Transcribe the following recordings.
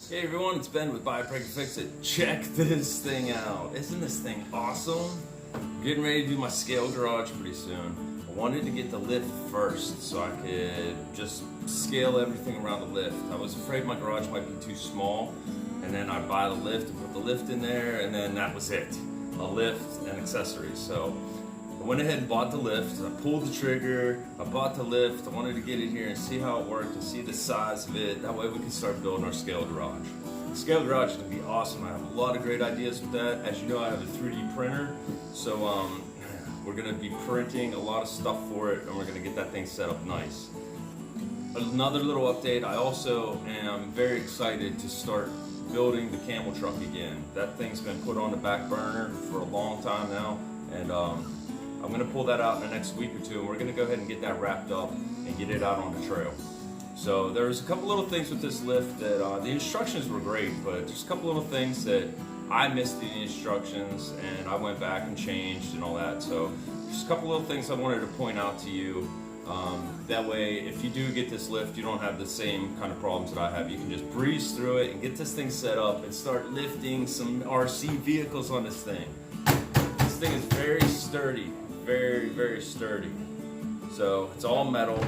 Hey everyone, it's Ben with Buy, Break, and Fix It. Check this thing out. Isn't this thing awesome? I'm getting ready to do my scale garage pretty soon. I wanted to get the lift first so I could just scale everything around the lift. I was afraid my garage might be too small, and then I'd buy the lift and put the lift in there, and then that was it. A lift and accessories. So I went ahead and bought the lift. I pulled the trigger, I bought the lift. I wanted to get it here and see how it worked and see the size of it. That way we can start building our scale garage. The scale garage is going to be awesome. I have a lot of great ideas with that. As you know, I have a 3D printer. So we're going to be printing a lot of stuff for it, and we're going to get that thing set up nice. Another little update, I also am very excited to start building the camel truck again. That thing's been put on the back burner for a long time now, and I'm going to pull that out in the next week or two, and we're going to go ahead and get that wrapped up and get it out on the trail. So there's a couple little things with this lift that the instructions were great, but there's a couple little things that I missed in the instructions, and I went back and changed and all that. So just a couple little things I wanted to point out to you. That way, if you do get this lift, you don't have the same kind of problems that I have. You can just breeze through it and get this thing set up and start lifting some RC vehicles on this thing. This thing is very sturdy. Very, very sturdy. So it's all metal.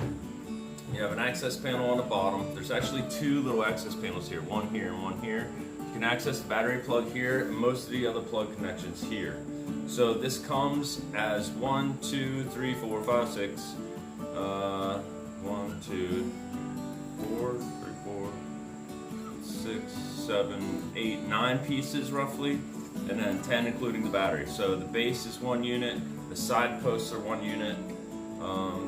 You have an access panel on the bottom. There's actually two little access panels here, one here and one here. You can access the battery plug here and most of the other plug connections here. So this comes as 1, 2, 3, 4, 5, 6. 1, 2, 4, 3, 4, 6, 7, 8, 9 pieces roughly, and then 10 including the battery. So the base is one unit. The side posts are one unit.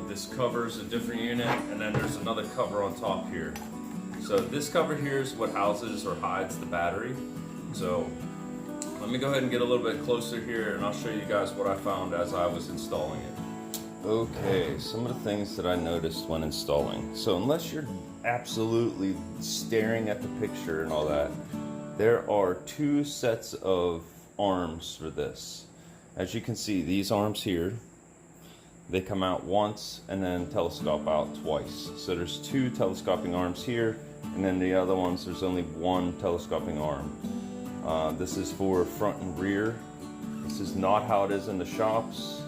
This cover is a different unit, and then there's another cover on top here. So this cover here is what houses or hides the battery. So let me go ahead and get a little bit closer here, and I'll show you guys what I found as I was installing it. Okay, some of the things that I noticed when installing. So unless you're absolutely staring at the picture and all that, there are two sets of arms for this. As you can see, these arms here, they come out once and then telescope out twice. So there's two telescoping arms here, and then the other ones, there's only one telescoping arm. This is for front and rear. This is not how it is in the shops,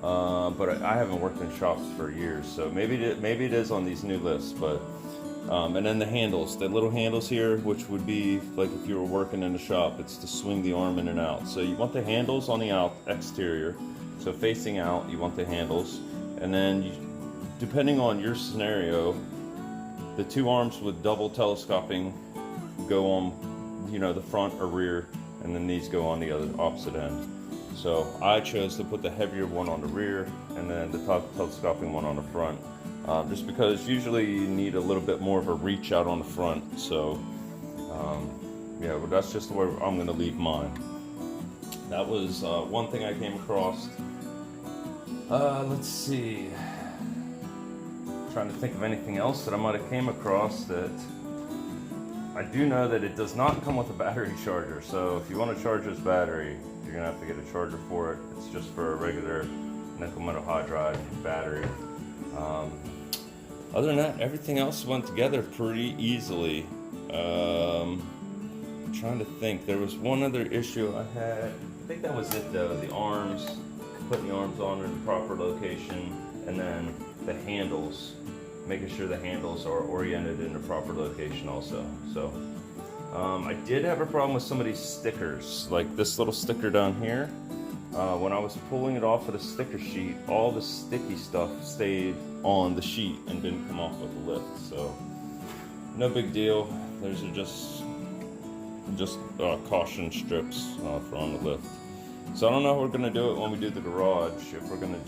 but I haven't worked in shops for years, so maybe it is on these new lists. But and then the handles, the little handles here, which would be like if you were working in a shop, it's to swing the arm in and out. So you want the handles on the exterior, so facing out, you want the handles. And then depending on your scenario, the two arms with double telescoping go on, you know, the front or rear, and then these go on the other opposite end. So I chose to put the heavier one on the rear and then the telescoping one on the front. Just because usually you need a little bit more of a reach out on the front. So yeah, but that's just where I'm going to leave mine. That was one thing I came across. Let's see. Trying to think of anything else that I might have came across. That I do know that it does not come with a battery charger. So if you want to charge this battery, you're going to have to get a charger for it. It's just for a regular nickel metal hydride battery. Other than that, everything else went together pretty easily. I'm trying to think. There was one other issue I had. I think that was it though. The arms, putting the arms on in the proper location, and then the handles, making sure the handles are oriented in the proper location also. So I did have a problem with some of these stickers, like this little sticker down here. When I was pulling it off of the sticker sheet, all the sticky stuff stayed on the sheet and didn't come off with the lift. So no big deal. Those are just caution strips for on the lift. So I don't know how we're gonna do it when we do the garage. If we're gonna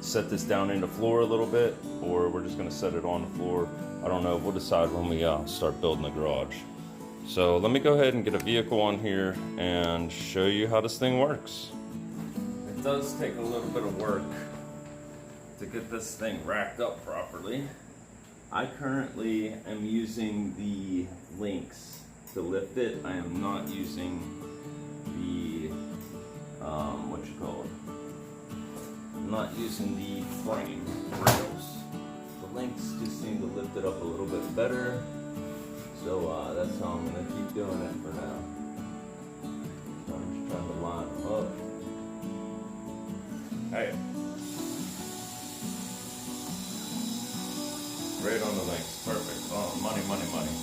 set this down in the floor a little bit, or we're just gonna set it on the floor. I don't know. We'll decide when we start building the garage. So let me go ahead and get a vehicle on here and show you how this thing works. It does take a little bit of work to get this thing racked up properly. I currently am using the links to lift it. I am not using the, I'm not using the frame rails. The links just seem to lift it up a little bit better. So some, and I keep doing it for now. So I'm just trying to line them up. Hey. Right on the links, perfect. Oh, money, money, money.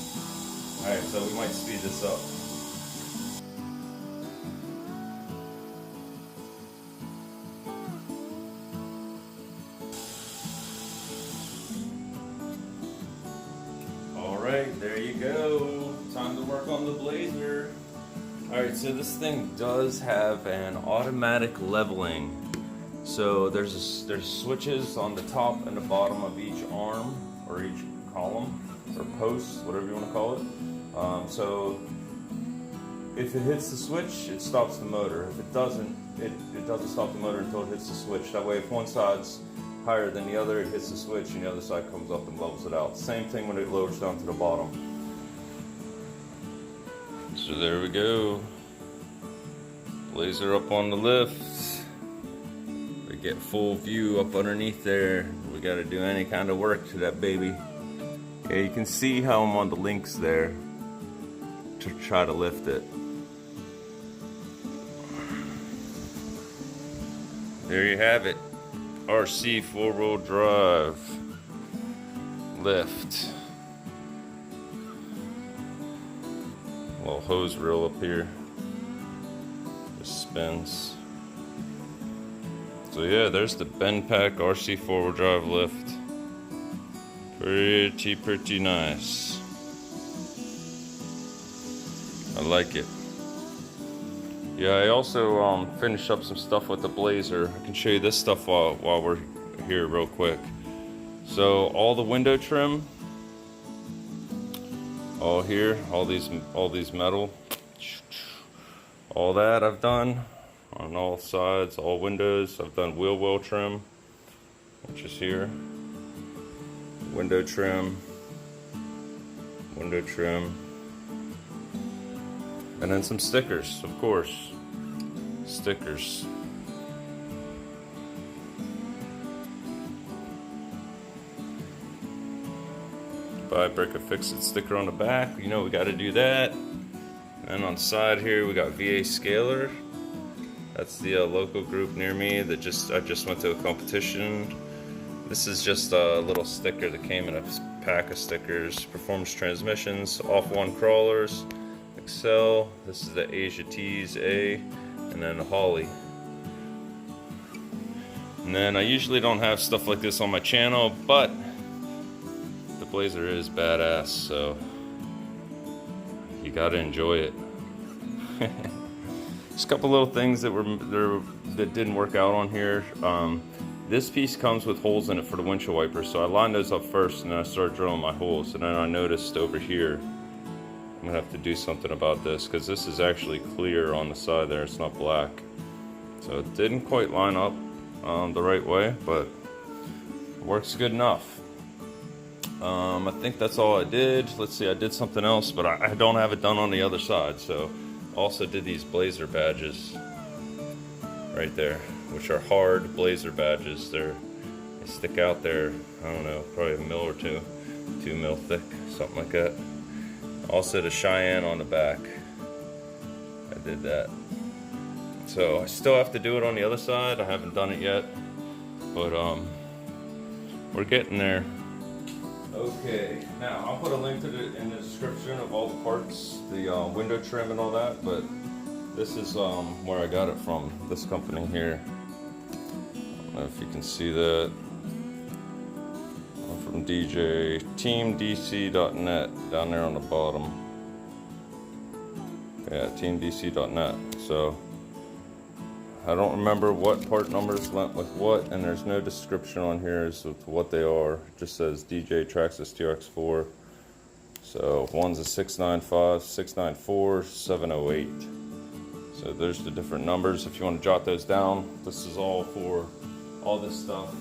Alright, so we might speed this up. Alright, there you go. Time to work on the Blazer. Alright, so this thing does have an automatic leveling. So there's switches on the top and the bottom of each arm, or each column, or post, whatever you want to call it. So if it hits the switch, it stops the motor. If it doesn't, it doesn't stop the motor until it hits the switch. That way, if one side's higher than the other, it hits the switch and the other side comes up and levels it out. Same thing when it lowers down to the bottom. So there we go. Blazer up on the lift. We get full view up underneath there. We got to do any kind of work to that baby. Okay, you can see how I'm on the links there to try to lift it. There you have it. RC 4-wheel drive lift. A little hose reel up here. Just spins. So yeah, there's the BendPak RC 4-wheel drive lift. Pretty nice. I like it. Yeah, I also finished up some stuff with the Blazer. I can show you this stuff while we're here real quick. So all the window trim, all here, all these metal, all that I've done on all sides, all windows. I've done wheel well trim, which is here. Window trim, and then some stickers, of course. Stickers. Buy, break, a fix it sticker on the back. You know we got to do that. And on the side here we got VA Scalar. That's the local group near me that I just went to a competition. This is just a little sticker that came in a pack of stickers. Performance transmissions, off one crawlers, Excel. This is the Asia T's A, and then the Holly. And then I usually don't have stuff like this on my channel, but the Blazer is badass, so you gotta enjoy it. Just a couple little things that didn't work out on here. This piece comes with holes in it for the windshield wiper, so I lined those up first and then I started drilling my holes, and then I noticed over here I'm gonna have to do something about this because this is actually clear on the side there, it's not black. So it didn't quite line up the right way, but it works good enough. I think that's all I did. Let's see, I did something else, but I don't have it done on the other side. So also did these Blazer badges right there, which are hard Blazer badges. They stick out there, I don't know, probably a mil or 2 mil thick, something like that. Also the Cheyenne on the back, I did that. So I still have to do it on the other side. I haven't done it yet, but we're getting there. Okay, now I'll put a link to in the description of all the parts, the window trim and all that, but this is where I got it from, this company here. I don't know if you can see that. From DJ, teamdc.net, down there on the bottom. Yeah, teamdc.net. So I don't remember what part numbers went with what, and there's no description on here as to what they are. It just says DJ Traxxas TRX4. So one's a 695, 694, 708. So there's the different numbers if you want to jot those down. This is all for all this stuff.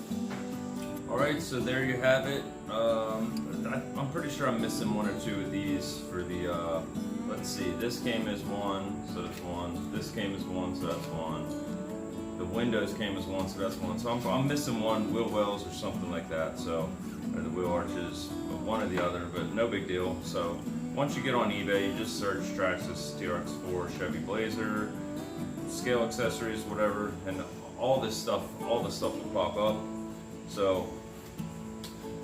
Alright, so there you have it. I'm pretty sure I'm missing 1 or 2 of these for the, let's see, this came as 1, so that's 1. This came as 1, so that's 1. The windows came as 1, so that's 1. So I'm missing 1, wheel wells or something like that, so, or the wheel arches, one or the other, but no big deal. So once you get on eBay, you just search Traxxas TRX4 Chevy Blazer, scale accessories, whatever, and all the stuff will pop up. So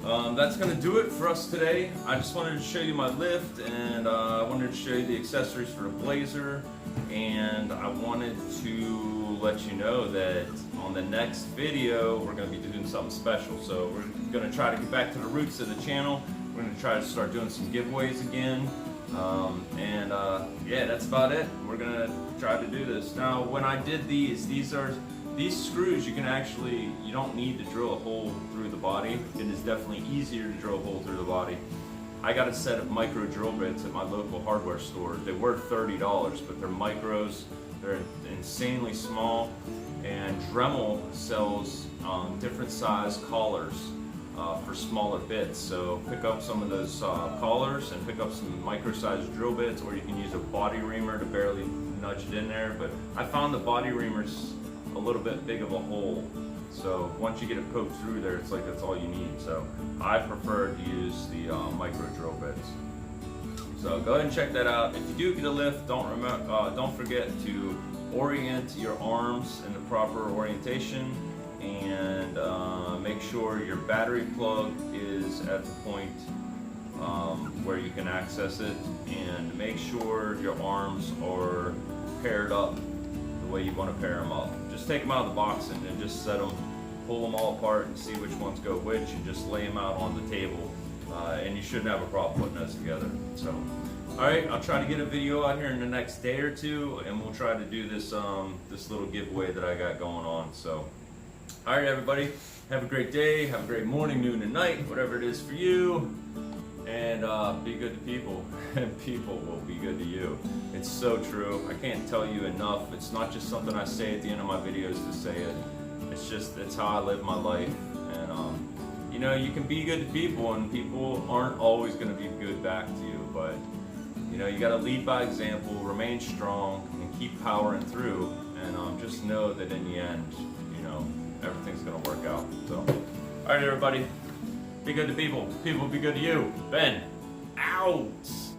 that's gonna do it for us today. I just wanted to show you my lift, and I wanted to show you the accessories for the Blazer, and I wanted to let you know that on the next video we're gonna be doing something special. So we're gonna try to get back to the roots of the channel. We're gonna try to start doing some giveaways again, yeah, that's about it. We're gonna try to do this. Now, when I did these screws, you don't need to drill a hole through the body. It is definitely easier to drill a hole through the body. I got a set of micro drill bits at my local hardware store. They were $30, but they're micros. They're insanely small, and Dremel sells different size collars for smaller bits. So pick up some of those collars and pick up some micro-sized drill bits, or you can use a body reamer to barely nudge it in there. But I found the body reamer's a little bit big of a hole, so once you get it poked through there, it's like that's all you need. So I prefer to use the micro drill bits. So go ahead and check that out. If you do get a lift, don't forget to orient your arms in the proper orientation, and make sure your battery plug is at the point where you can access it, and make sure your arms are paired up the way you want to pair them up. Just take them out of the box and just set them, pull them all apart and see which ones go which, and just lay them out on the table, and you shouldn't have a problem putting those together. So, alright, I'll try to get a video out here in the next day or two, and we'll try to do this this little giveaway that I got going on. So, alright everybody, have a great day, have a great morning, noon, and night, whatever it is for you, and be good to people, and people will be good to you. It's so true. I can't tell you enough. It's not just something I say at the end of my videos to say it. It's how I live my life. And you know, you can be good to people, and people aren't always going to be good back to you, but you know, you got to lead by example, remain strong, and keep powering through, and just know that in the end, you know, everything's going to work out. So, all right everybody, be good to people, people be good to you. Ben, out.